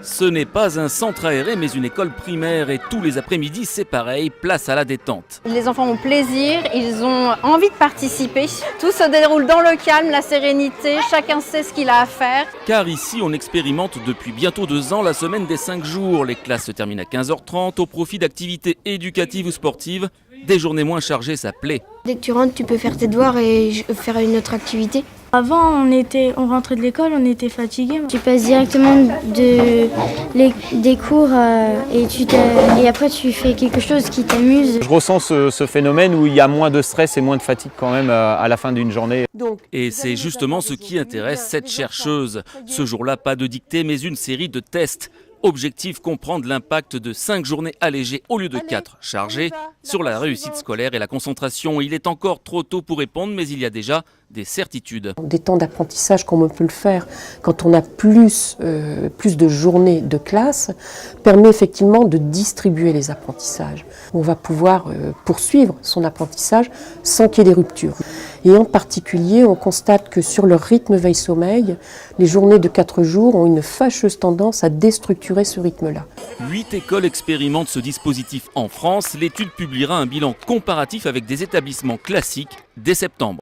Ce n'est pas un centre aéré mais une école primaire et tous les après-midi c'est pareil, place à la détente. Les enfants ont plaisir, ils ont envie de participer. Tout se déroule dans le calme, la sérénité, chacun sait ce qu'il a à faire. Car ici on expérimente depuis bientôt 2 ans la semaine des 5 jours. Les classes se terminent à 15h30 au profit d'activités éducatives ou sportives. Des journées moins chargées, ça plaît. Dès que tu rentres, tu peux faire tes devoirs et faire une autre activité. Avant, on rentrait de l'école, on était fatigué. Tu passes directement des cours et après tu fais quelque chose qui t'amuse. Je ressens ce phénomène où il y a moins de stress et moins de fatigue quand même à la fin d'une journée. Et c'est justement ce qui intéresse cette chercheuse. Ce jour-là, pas de dictée, mais une série de tests. Objectif, comprendre l'impact de 5 journées allégées au lieu de 4 chargées sur la réussite scolaire et la concentration. Il est encore trop tôt pour répondre, mais il y a déjà des certitudes. Des temps d'apprentissage comme on peut le faire quand on a plus de journées de classe permet effectivement de distribuer les apprentissages. On va pouvoir poursuivre son apprentissage sans qu'il y ait des ruptures. Et en particulier, on constate que sur le rythme veille-sommeil, les journées de 4 jours ont une fâcheuse tendance à déstructurer ce rythme-là. 8 écoles expérimentent ce dispositif en France. L'étude publiera un bilan comparatif avec des établissements classiques dès septembre.